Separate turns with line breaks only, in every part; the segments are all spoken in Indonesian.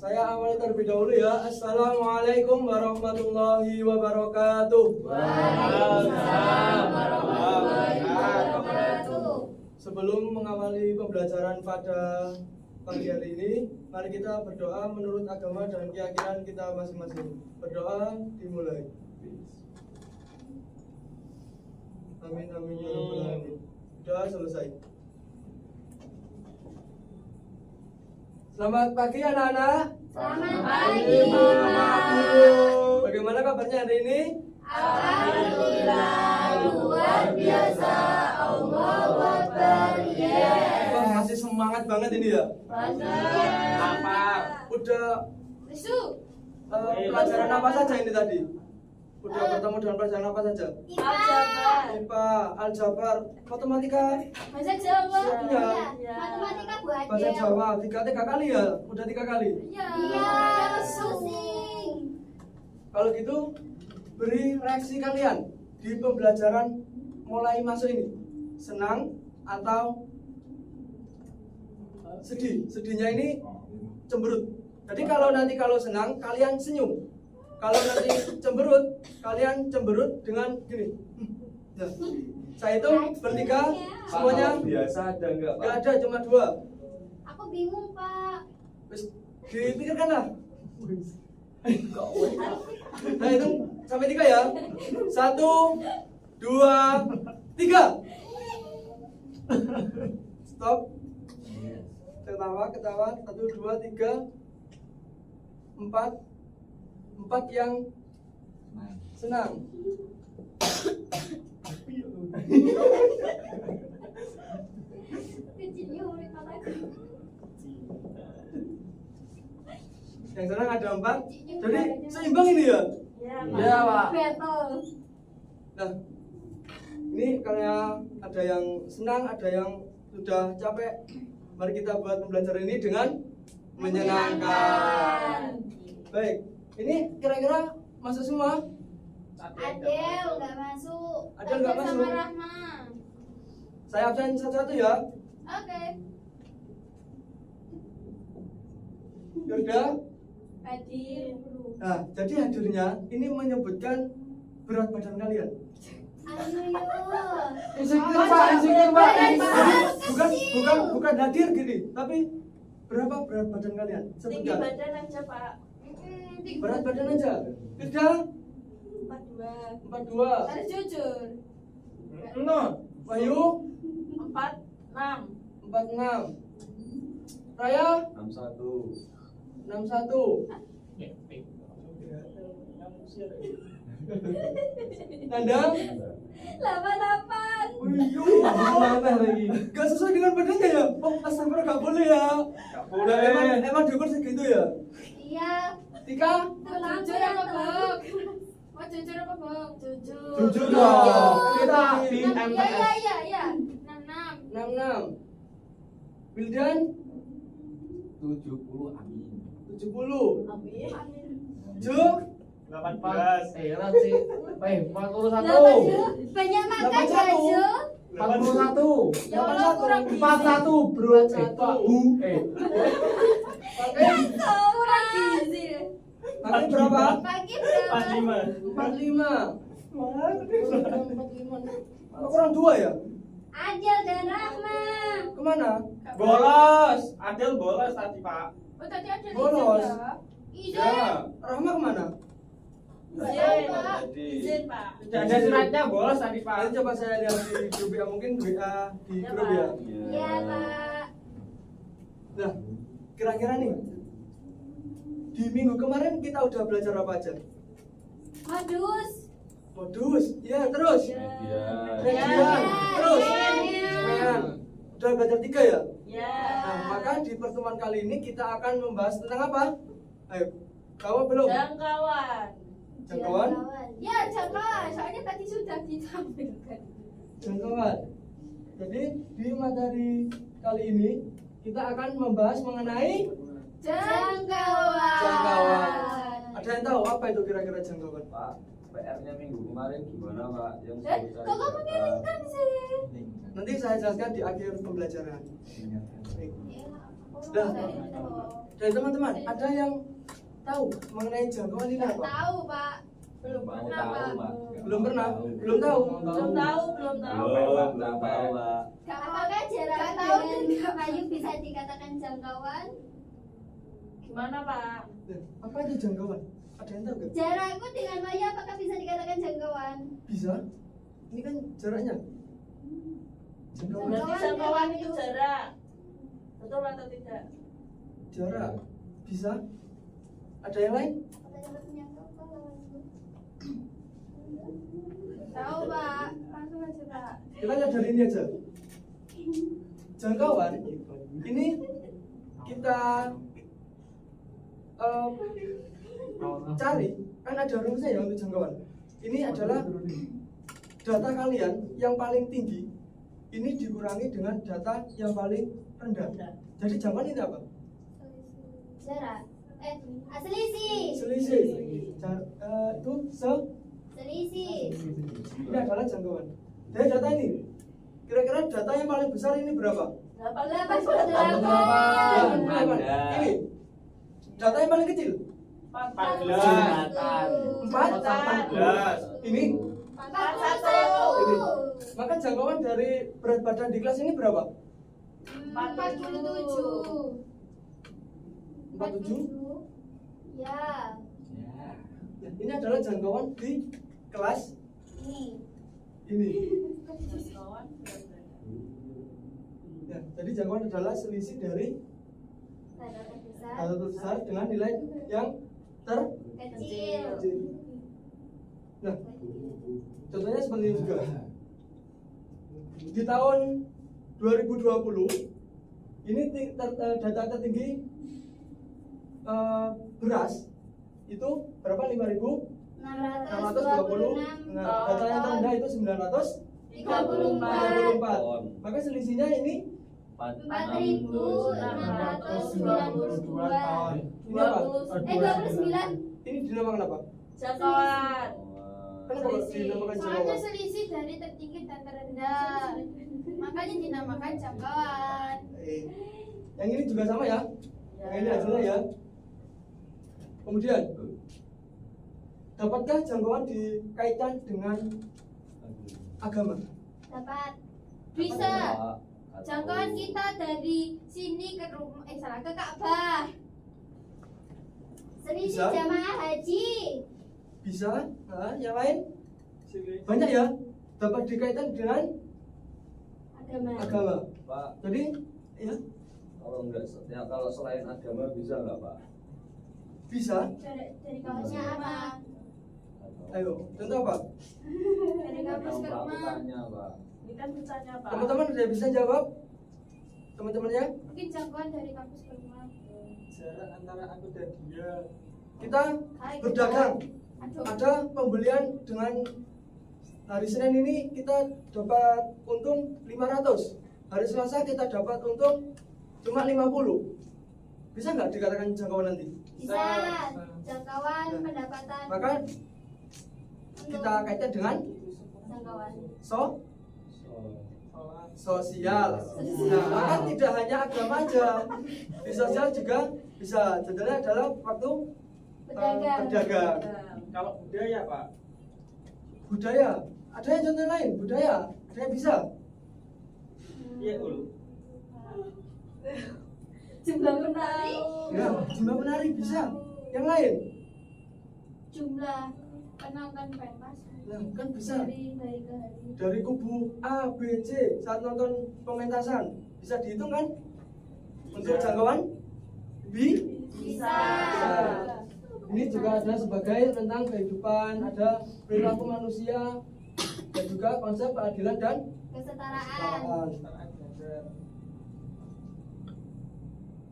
Saya awali terlebih dahulu ya. Assalamualaikum warahmatullahi wabarakatuh.
Waalaikumsalam warahmatullahi wabarakatuh.
Sebelum mengawali pembelajaran pada pagi hari ini, mari kita berdoa menurut agama dan keyakinan kita masing-masing. Berdoa dimulai. Amin amin ya rabbal alamin. Doa selesai. Selamat pagi anak-anak.
Selamat pagi, Pak.
Bagaimana kabarnya hari ini?
Alhamdulillah, luar biasa. Allahu Akbar.
Wah, masih semangat banget ini ya. Udah pelajaran apa saja ini tadi? Udah bertemu dengan pelajaran apa saja? IPA, aljabar, matematika,
Bahasa Jawa.
Iya.
Matematika buat
bahasa Jawa. Tiga kali ya? Udah 3 kali?
Iya. Pusing.
Kalau gitu, beri reaksi kalian di pembelajaran mulai masuk ini. Senang atau sedih? Sedihnya ini cemberut. Jadi kalau senang, kalian senyum. Kalau nanti cemberut, kalian cemberut dengan gini. Nah, saya hitung bertiga, semuanya
biasa ada enggak, Pak?
nggak ada, cuma 2.
Aku bingung, Pak.
Terus dipikirkan lah. Nah itu sampai 3 ya. 1, 2, 3. Stop. Ketawa. 1, 2, 3, 4 yang senang. Yang senang ada 4. Jadi seimbang ini ya.
Iya, Pak.
Betul.
Nah, ini karena ada yang senang, ada yang sudah capek. Mari kita buat pembelajaran ini dengan menyenangkan. Baik, ini kira-kira masuk semua?
Adel nggak masuk.
Adel nggak masuk.
Sama Rahma.
Saya absen satu-satu ya.
Oke.
Yaudah.
Hadir.
Nah, jadi hadirnya ini menyebutkan berat badan kalian.
Insecure,
Pak.
Bukan hadir gini, tapi berapa berat badan kalian?
Tinggi
Sebutkan.
badan aja, Pak.
Berat badan aja. Firda 42.
Harus jujur.
Wahyu
46.
46. Raya
61.
61. Nanda
88.
lagi. Gak sesuai dengan badannya ya? Oh, astagfirullah, gak boleh ya.
Gak boleh.
Emang diukur segitu ya?
Iya.
Tika?
Jujur apa bohong? Mau jujur apa bohong? Jujur.
Jujur dong. Kita
Tim MTS.
Iya. 66.
66. Wildan
70, amin.
70.
Amin.
Juk
18.
Erat sih. 41.
Banyak makan
81.
Jaju.
41.
Ya Allah kurang
41, Bro.
Pak
Bu.
kurang gizi.
Pakai berapa?
Pagi berapa?
45. 45. Kurang 2 ya?
Adil dan Rahma.
Kemana?
Bolos. Adel bolos tadi, Pak.
Oh tadi ada
Bolos.
Ida.
Rahma kemana?
Izin,
Pak.
izin, Pak.
Tidak ada suratnya bolos tadi, Pak.
Nanti coba saya lihat di grup ya, mungkin WA di
Ya,
grup
Pak.
ya.
Iya Pak.
Nah, kira-kira nih di minggu kemarin kita udah belajar apa aja? Modus, ya terus. Median, terus. Semen. Udah belajar 3 ya?
Ya.
Nah, maka di pertemuan kali ini kita akan membahas tentang apa? Ayo, tahu belum?
Jangkauan.
Jangkauan?
Ya jangkauan. Soalnya tadi sudah ditampilkan.
Jangkauan. Jadi di materi kali ini kita akan membahas mengenai
Jangkauan.
jangkauan. Ada yang tahu apa itu kira-kira jangkauan?
Pak, PR-nya minggu kemarin gimana, Pak? Yang
Kok kamu ngiringkan sih?
Nanti saya jelaskan di akhir pembelajaran.
Ya,
Sudah.
aku
Dari teman-teman, ada yang tahu mengenai jangkauan ini
Nggak
apa?
tahu, Pak. Belum
Mau
pernah,
tahu,
Pak.
Pak.
Belum pernah? Belum tahu?
Belum tahu, belum tahu.
Belum tahu, Pak.
Apakah jarak
Nggak tahu
dengan
kayu bisa dikatakan jangkauan?
Gimana, Pak?
Apa itu jangkauan? Ada yang tahu gak?
Jarakku dengan Maya apakah bisa dikatakan jangkauan?
Bisa? Ini kan jaraknya. Jangkauan.
Berarti jangkauan itu jarak. Betul atau tidak?
Jarak. Bisa? Ada yang lain?
Apa yang menyangkau lawanku?
tahu, Pak. Langsung aja, Pak.
Kita lihat dari ini aja. Jangkauan ini kita cari, kan ada rumusnya ya untuk jangkauan. Ini adalah data kalian yang paling tinggi ini dikurangi dengan data yang paling rendah. Jadi jangkauan ini apa?
Jarak. Selisih.
Selisih. Itu
Selisih.
ini adalah jangkauan. Dari data ini, kira-kira data yang paling besar ini berapa?
88.
Ini data yang paling kecil
14.
4. Ini.
41.
Maka jangkauan dari berat badan di kelas ini berapa?
47.
47.
Ya.
Ya, ini adalah jangkauan di kelas
Ini.
ini.
Jangkauan berat badan.
Ya, jadi jangkauan adalah selisih dari
Data terbesar.
data terbesar dengan nilai yang
Kecil.
terkecil. Nah, contohnya seperti ini juga. Di tahun 2020 ini data tertinggi beras itu berapa? 5.620.
626.
Nah, data yang terendah itu 934. Maka selisihnya ini
4.692 ton.
ini apa?
29.
Ini dinamakan apa?
Jangkauan.
Kenapa dinamakan
Soalnya
jangkauan?
selisih dari tertinggi dan terendah. Makanya dinamakan jangkauan.
Yang ini juga sama ya? Yang ini hasilnya ya. Kemudian, dapatkah jangkauan dikaitkan dengan agama?
Dapat.
Bisa. Jangkauan kita dari sini ke rumah, ke Ka'bah.
Selisih
Bisa.
jamaah haji.
Bisa. Nah, yang lain? Banyak ya. Dapat dikaitkan dengan
Agama.
agama.
Pak,
Jadi, ya
kalau enggak, ya kalau selain agama bisa enggak, Pak?
bisa.
Dari kaosnya apa?
Ayo, contoh apa?
Dari kampus ke rumah.
Melakukannya, Pak.
Ini kan bertanya, Pak.
Teman-teman udah bisa jawab? Teman-temannya?
Mungkin jangkauan dari kampus ke rumah.
Jarak antara aku dan dia. Kita berdagang. Ada pembelian dengan hari Senin ini kita dapat untung 500. Hari Selasa kita dapat untung cuma 50. Bisa nggak dikatakan jangkauan nanti?
Bisa. Jangkauan pendapatan.
Maka kita kaitkan dengan
Jangkauan.
sosial. Nah, maka tidak hanya agama aja, di sosial juga bisa. Contohnya adalah waktu berdagang.
Kalau budaya, Pak.
Budaya, ada yang contoh lain? Budaya, ada yang bisa?
Iya, Ul.
Jumlah penari.
Ya, jumlah penari bisa. Yang lain?
Jumlah penonton pentas
Nah, kan bisa.
dari hari ke hari.
Dari kubu A, B, C saat nonton pementasan bisa dihitung kan? Untuk jangkauan
Bisa.
Ini juga ada sebagai tentang kehidupan, ada perilaku manusia, dan juga konsep keadilan dan
Kesetaraan.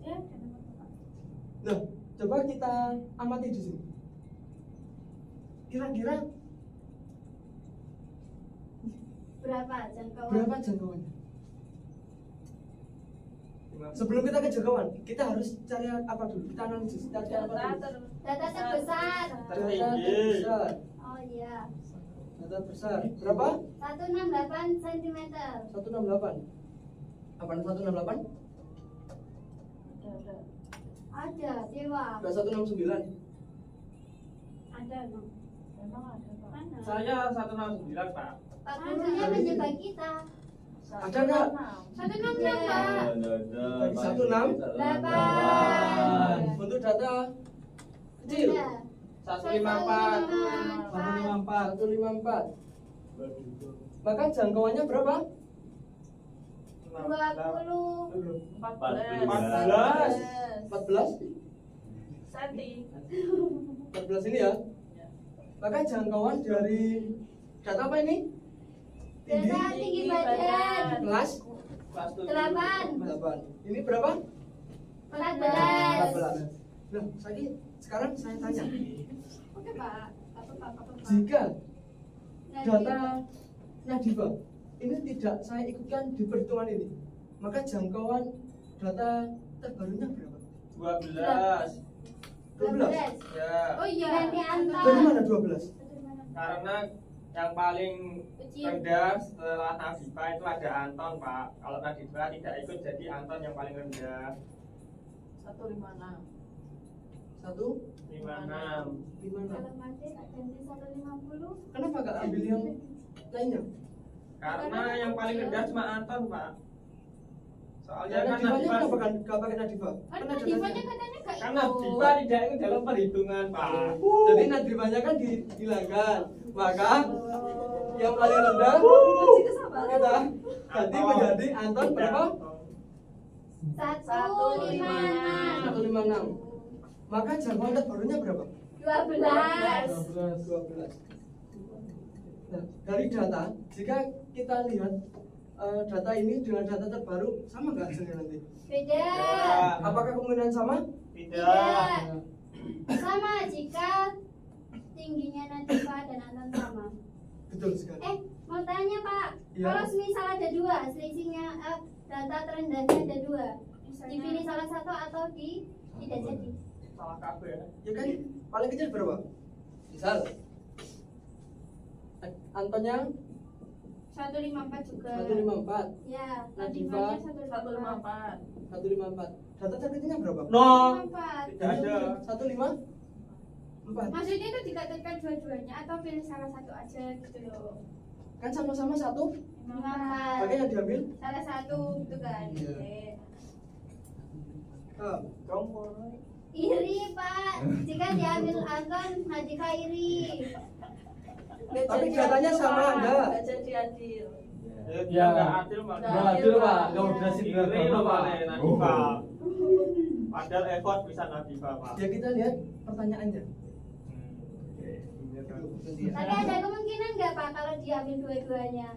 Ya,
Nah, coba kita amati di sini. Kira-kira
Berapa jangkauan?
berapa jangkauannya? Sebelum kita ke jangkauan, kita harus cari apa dulu? Kita analisis, kita cari apa dulu?
Data terbesar.
Data terbesar.
Oh iya.
Data besar. Berapa?
168 cm.
168. Apa 168?
Ada dewa.
Enggak 169.
Ada no.
Memang ada Pak.
Mana?
Saya 169 Pak.
Pak gurunya menjebak kita.
Ada nggak?
166 Pak.
Bagi 16.
8.
Untuk data kecil.
Ada.
154.
154.
154. Maka jangkauannya berapa?
20.
14.
14.
Santi.
14 ini ya. Maka jangkauan dari data apa ini?
Data tinggi badan.
Kelas
Kelas
8.
8. Ini berapa?
14.
14. Nah, sekarang saya tanya.
Oke Pak. Apa?
Jika data Nadifa ini tidak saya ikutkan di perhitungan ini, maka jangkauan data terbarunya berapa?
12.
12.
Ya.
Oh iya.
Ganti Anton.
Dari mana 12?
Karena yang paling
Kecil.
rendah setelah Nadifa itu ada Anton Pak. Kalau Nadifa tidak ikut jadi Anton yang paling rendah.
156.
56.
56.
Kalau masih ganti 150.
Kenapa gak ambil yang lainnya?
Karena yang paling rendah cuma Anton Pak. Soalnya
Ya,
kan
Nadifanya
Nadifa
kenapa gak pakai Nadifa?
Kan
Kan ada
Nadifanya
datanya.
katanya gak
karena Nadifa tidak ikut dalam perhitungan Pak.
Jadi Nadifanya kan dihilangkan. Maka yang paling rendah kita ganti menjadi Anton berapa?
156.
156. Maka jangkauan terbarunya berapa?
12.
12. Nah, dari data, jika kita lihat data ini dengan data terbaru sama nggak hasilnya nanti?
Beda.
Apakah kemungkinan sama?
Tidak. Sama jika tingginya Nadifa dan Anton sama.
Betul sekali.
Mau tanya Pak,
Iya.
kalau misal ada dua, selisihnya data terendahnya ada dua, dipilih salah satu atau tidak jadi?
Salah kabeh ya.
Ya kan paling kecil berapa? Misal Antonnya
154 juga.
154,
Ya.
Nadifa
154.
154. Data terkecilnya berapa?
No.
154.
Tidak ada.
154.
Maksudnya itu dikatakan dua-duanya atau pilih salah satu aja gitu loh.
Kan sama-sama 1.
54.
Pakai yang diambil.
Salah satu gitu kan.
Iya.
Oke.
Iri Pak, jika diambil Anton, Nadifa iri.
Nggak
Tapi
jadi
datanya
adil,
sama,
Pak.
enggak?
Nggak jadi adil.
Ya enggak adil Pak.
Nggak adil Pak, nggak udah sih
Iri loh Pak Nadifa. Padahal effort bisa Nadifa Pak.
Ya kita lihat pertanyaannya.
Tapi ada kemungkinan nggak Pak kalau diambil dua-duanya?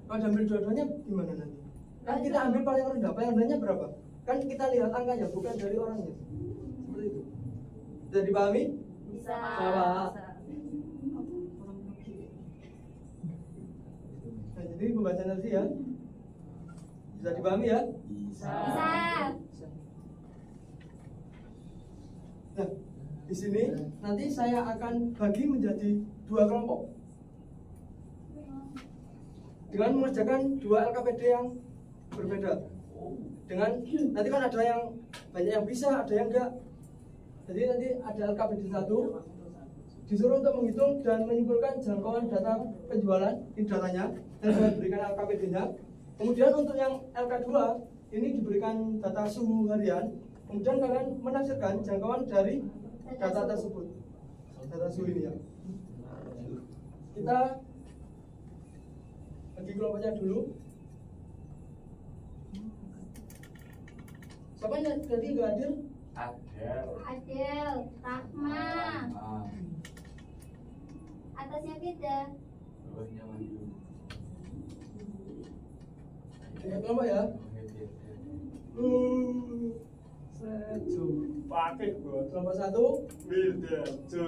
Kalau diambil dua-duanya gimana nanti? Kan kita ambil paling rendah, paling rendahnya berapa? Kan kita lihat angkanya, bukan dari orangnya. Seperti itu. Bisa dipahami?
Bisa.
Sama.
Nah, jadi pembacaan tadi ya. Bisa dipahami ya?
Bisa.
Nah, di sini nanti saya akan bagi menjadi 2 kelompok dengan mengerjakan 2 LKPD yang berbeda. Dengan nanti kan ada yang banyak yang bisa, ada yang enggak. Jadi nanti ada LKPD 1 disuruh untuk menghitung dan menyimpulkan jangkauan data penjualan, ini datanya, dan saya berikan LKPD-nya. Kemudian untuk yang LK2 ini diberikan data suhu harian. Kemudian kalian menafsirkan jangkauan dari data tersebut, data suhu ini ya. Kita bagi kelompoknya dulu. Siapa yang tadi nggak adil?
Adel, Rahma, atasnya beda.
Tiga kelompok ya.
Pakai bos.
Kelompok 1
Wildan.
Jo.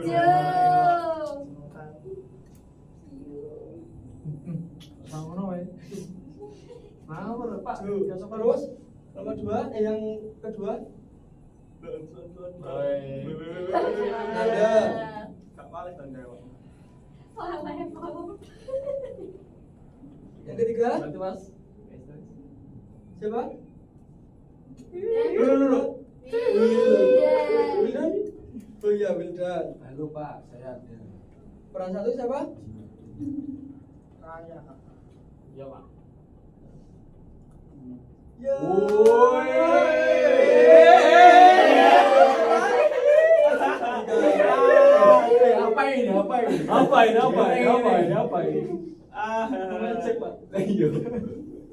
Sama wae. Ngawur Pak.
terus kelompok 2 yang kedua Nada.
Gak paling tanda.
Wah, level.
yang ketiga
Berarti Mas.
siapa?
Ya.
Dulu. Wildan? Oh iya Wildan.
Halo Pak, saya ada.
Peran satu siapa?
Raya. Iya, Pak.
Ya.
Apa ini?
Ah,
Cek Pak.
Iya.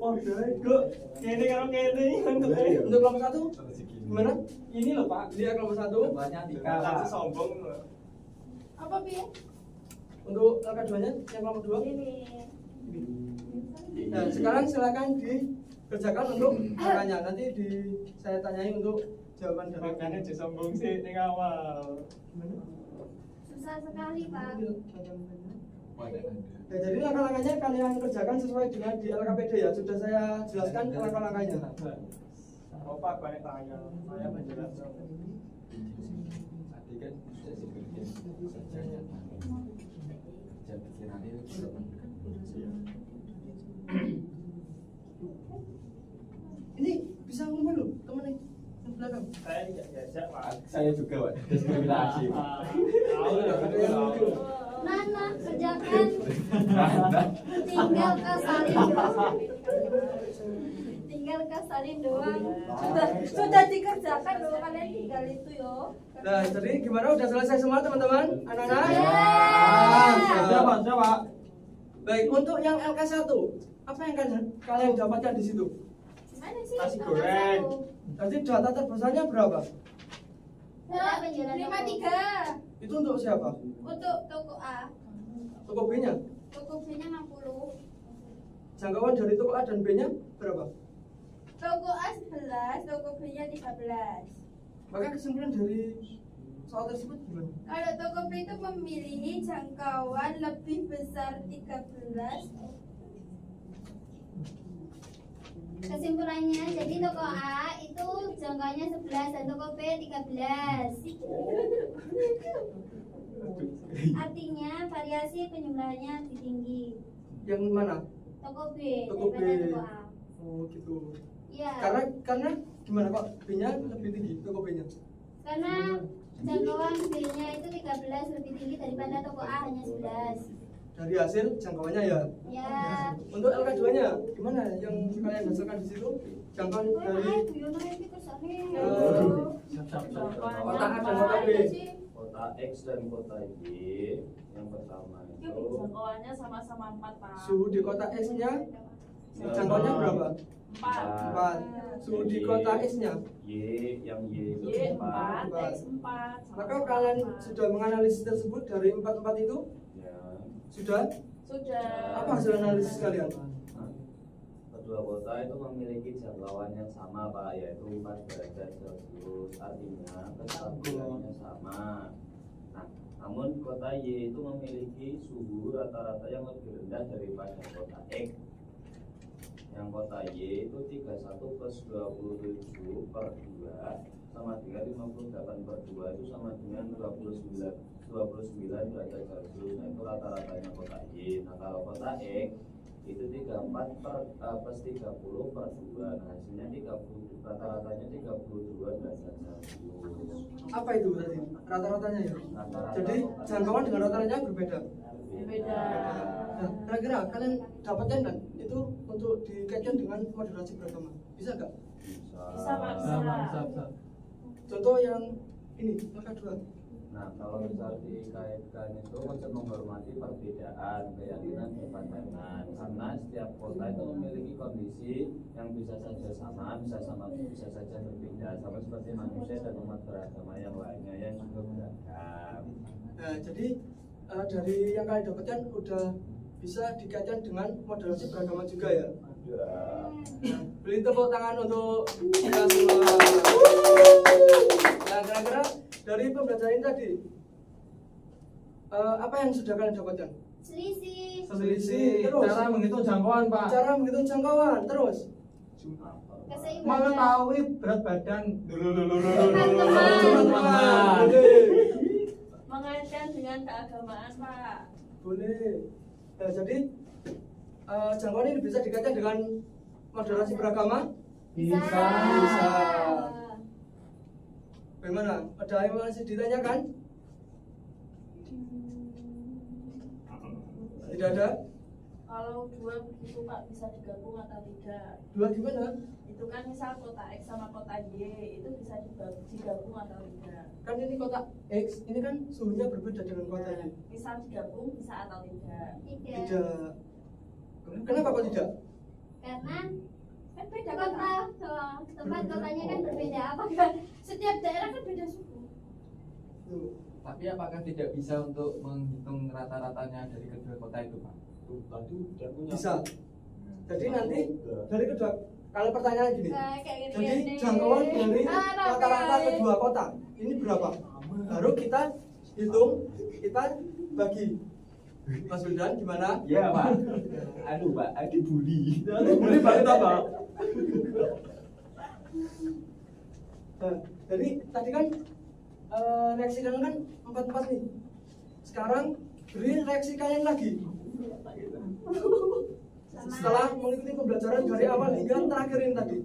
wah, kok kene karo kene untuk
Untuk kelompok satu gimana?
ini loh, Pak.
Dia kelompok satu.
Banyak
Satu sombong loh.
Apa piye?
Untuk keduanya yang kelompok dua. Nah, sekarang silakan dikerjakan untuk angkanya. Nanti saya tanyai untuk jawaban dari
Makanya aja sombong sih ning awal.
Susah sekali, Pak.
Ya, jadi langkah-langkahnya kalian kerjakan sesuai dengan di LKPD ya. Sudah saya jelaskan langkah-langkahnya.
Oh, Pak, banyak tanya. Saya menjelaskan.
Tadi kan sudah diberikan saja kerja pikirannya
Ini bisa ngomong loh, temen yang belakang.
Saya tidak diajak, Pak.
saya juga Pak diskriminasi.
Tahu ya,
Nana, kerjakan. Tinggal ke salin doang. Tinggal ke salin doang.
Sudah dikerjakan loh, kalian tinggal itu yo.
Nah, jadi gimana? Udah selesai semua teman-teman? Anak-anak?
Siapa?
Baik, untuk yang LK1, apa yang kalian dapatkan di situ?
Gimana sih?
Nasi goreng.
Jadi data terbesarnya berapa?
Ada penjualan
53
Itu untuk siapa?
untuk toko A,
Toko B-nya?
toko B-nya 60,
Jangkauan dari toko A dan B-nya berapa?
toko A 11, toko B-nya 13.
Maka kesimpulan dari soal tersebut gimana?
Kalau toko B itu memiliki jangkauan lebih besar 13.
Kesimpulannya, jadi toko A itu jangkauannya 11 dan toko B 13. Artinya variasi penjumlahannya lebih tinggi.
Yang mana?
Toko B
Toko B.
daripada toko A.
Oh gitu.
Iya.
Karena gimana kok B-nya lebih tinggi toko B-nya?
Karena jangkauan B-nya itu 13 lebih tinggi daripada toko A hanya 11.
Dari hasil jangkauannya ya.
Ya.
Untuk LK2-nya gimana yang kalian hasilkan di situ? Jangkauan dari kota A dan kota B.
Kota X dan kota Y yang pertama itu
Jangkauannya sama-sama 4, Pak.
Suhu di kota X-nya jangkauannya berapa?
4.
4. Suhu di kota X-nya.
Y itu
Y
4.
4, X 4.
Maka kalian sudah menganalisis tersebut dari 4 itu?
Ya.
Sudah?
Sudah.
Apa hasil analisis kalian?
Kedua kota itu memiliki jangkauan yang sama Pak, yaitu 4 derajat Celcius. Artinya kestabilannya sama. Nah, namun kota Y itu memiliki suhu rata-rata yang lebih rendah daripada kota X. Yang kota Y itu 31 plus 27 per 2 sama dengan 58/2 itu sama dengan 29 derajat Celcius. Nah, itu rata-ratanya kota Y. Nah, kalau kota X itu 34 plus 30 per 2. Nah, hasilnya 30, rata-ratanya 32 derajat Celcius.
Apa itu tadi? Rata-ratanya ya?
Rata-rata
Jadi
kota
jangkauan dengan rata-ratanya berbeda.
Beda.
Nah, kira-kira kalian dapatkan kan itu untuk dikaitkan dengan moderasi beragama? Bisa nggak?
Bisa, Pak.
Bisa.
Contoh yang ini, langkah 2.
Nah, kalau misal dikaitkan itu untuk menghormati perbedaan keyakinan dan pandangan, karena setiap kota itu memiliki kondisi yang bisa saja sama, bisa saja berbeda, sama seperti manusia dan umat beragama yang lainnya yang juga beragam.
Nah, jadi dari yang kalian dapatkan udah bisa dikaitkan dengan moderasi beragama juga ya. Nah, beri tepuk tangan untuk kita semua. Nah, kira-kira dari pembelajaran ini tadi apa yang sudah kalian dapatkan?
Selisih.
Selisih. Terus
Cara menghitung jangkauan Pak.
cara menghitung jangkauan. Terus
Keseimbangan.
Mengetahui berat badan.
teman-teman. Boleh.
Mengaitkan dengan keagamaan, Pak.
Boleh. Nah, jadi jangkauan ini bisa dikaitkan dengan moderasi beragama?
Bisa.
Bisa. Bagaimana? Ada yang masih ditanyakan? Tidak ada?
Kalau dua begitu Pak bisa digabung atau tidak?
Dua gimana?
Itu kan misal kota X sama kota Y itu bisa digabung atau tidak?
Kan ini kotak X, ini kan suhunya berbeda dengan kota Y.
Misal digabung bisa atau tidak?
Tidak.
Tidak. Kenapa kok tidak?
Karena
Kan beda
kota tempat kotanya kan berbeda. Apakah
Setiap daerah kan beda suku.
Tuh.
Tapi apakah tidak bisa untuk menghitung rata-ratanya dari kedua kota itu, Pak?
Tadi udah punya.
Bisa. Jadi nanti dari kedua, kalau pertanyaan gini,
Nah, kayak gini.
jadi jangkauan dari rata-rata kedua kota ini berapa? Baru kita hitung, kita bagi. Mas Wildan gimana?
Iya, Pak. Aduh, Pak, dibully.
Boleh banget apa? Nah, jadi tadi kan reaksi kalian kan 4 nih. Sekarang beri reaksi kalian lagi. Setelah mengikuti pembelajaran dari awal hingga terakhir ini tadi.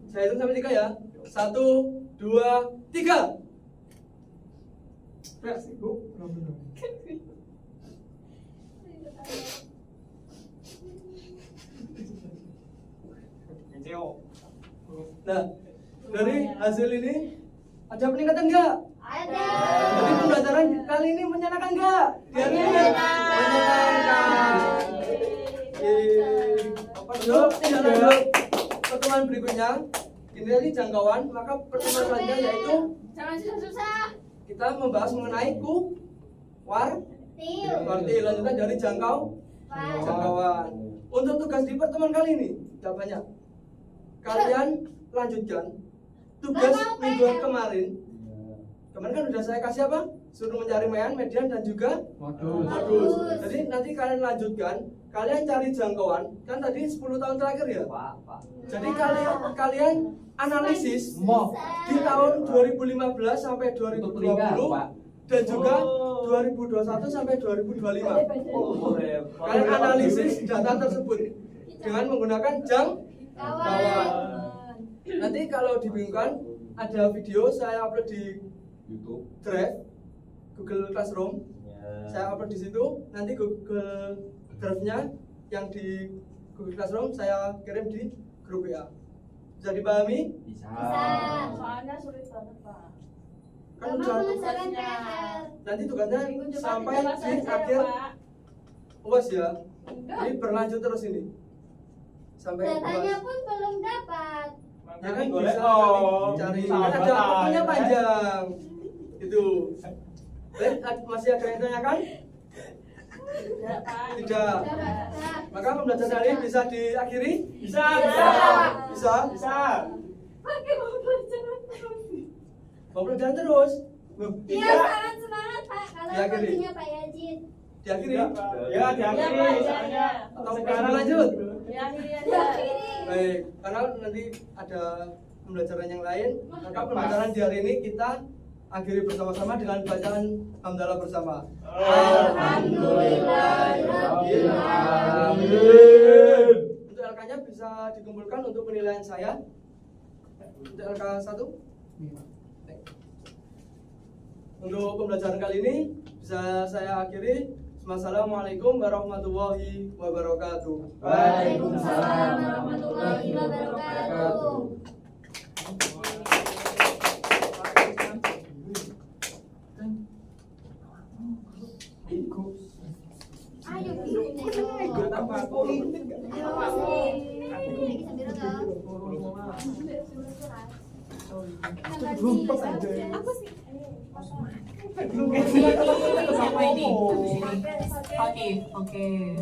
Saya hitung sampai 3 ya. 1, 2, 3.
Reaksi Bu.
Video.
Nah, dari hasil ini ada peningkatan enggak?
ada.
Jadi pembelajaran kali ini menyenangkan enggak? Di hari ini menyenangkan. Yuk, tidak lanjut. Pertemuan berikutnya ini tadi jangkauan, maka pertemuan selanjutnya yaitu
Jangan susah-susah.
kita membahas mengenai
Til.
kuartil lanjutan dari jangkauan. Untuk tugas di pertemuan kali ini tidak banyak. Kalian lanjutkan tugas mingguan kemarin. Kemarin kan udah saya kasih apa? Suruh mencari median dan juga modus. Jadi nanti kalian lanjutkan, kalian cari jangkauan. Kan tadi 10 tahun terakhir ya?
Pak.
Jadi kalian analisis di tahun 2015 sampai 2020 dan juga 2021 sampai 2025. Kalian analisis data tersebut dengan menggunakan jangkauan. Nanti kalau dibingungkan ada video saya upload di
YouTube.
Drive Google Classroom.
Ya.
Saya upload di situ. Nanti Google Drive-nya yang di Google Classroom saya kirim di grup WA. Bisa dipahami?
Bisa.
Soalnya sulit banget Pak.
Kan
Mama
udah
mengerjakan PR.
nanti tugasnya
Minggu depan
sampai
dijawab
di
saja,
akhir
Pak.
UAS ya. Jadi berlanjut terus ini sampai
Datanya
UAS.
pun belum dapat.
Ya kan
Boleh.
bisa
Oh,
cari.
sahabat
Kan ada waktunya
ya.
panjang. Itu. Masih ada yang tanyakan?
Tidak Pak.
Tidak. Maka pembelajaran hari ini bisa diakhiri?
Bisa.
Bisa.
Bisa.
Pakai mau pelajaran terus.
Mau belajar terus? Loh,
Iya, sangat semangat Pak. Kalau
Diakhiri.
waktunya Pak Yazid.
diakhiri?
Ya,
Ya,
diakhiri.
Pak,
Soalnya
Atau
sekarang
lanjut?
Diakhiri aja.
Diakhiri.
Baik, karena nanti ada pembelajaran yang lain, maka pembelajaran di hari ini kita akhiri bersama-sama dengan bacaan hamdalah bersama.
Alhamdulillahirabbil
alamin. Untuk LK-nya bisa dikumpulkan untuk penilaian saya. Untuk LK 1. Untuk pembelajaran kali ini bisa saya akhiri. Wassalamualaikum warahmatullahi wabarakatuh.
Waalaikumsalam warahmatullahi wabarakatuh. Ayo
Ikut apa?
Apa sih?
Oke.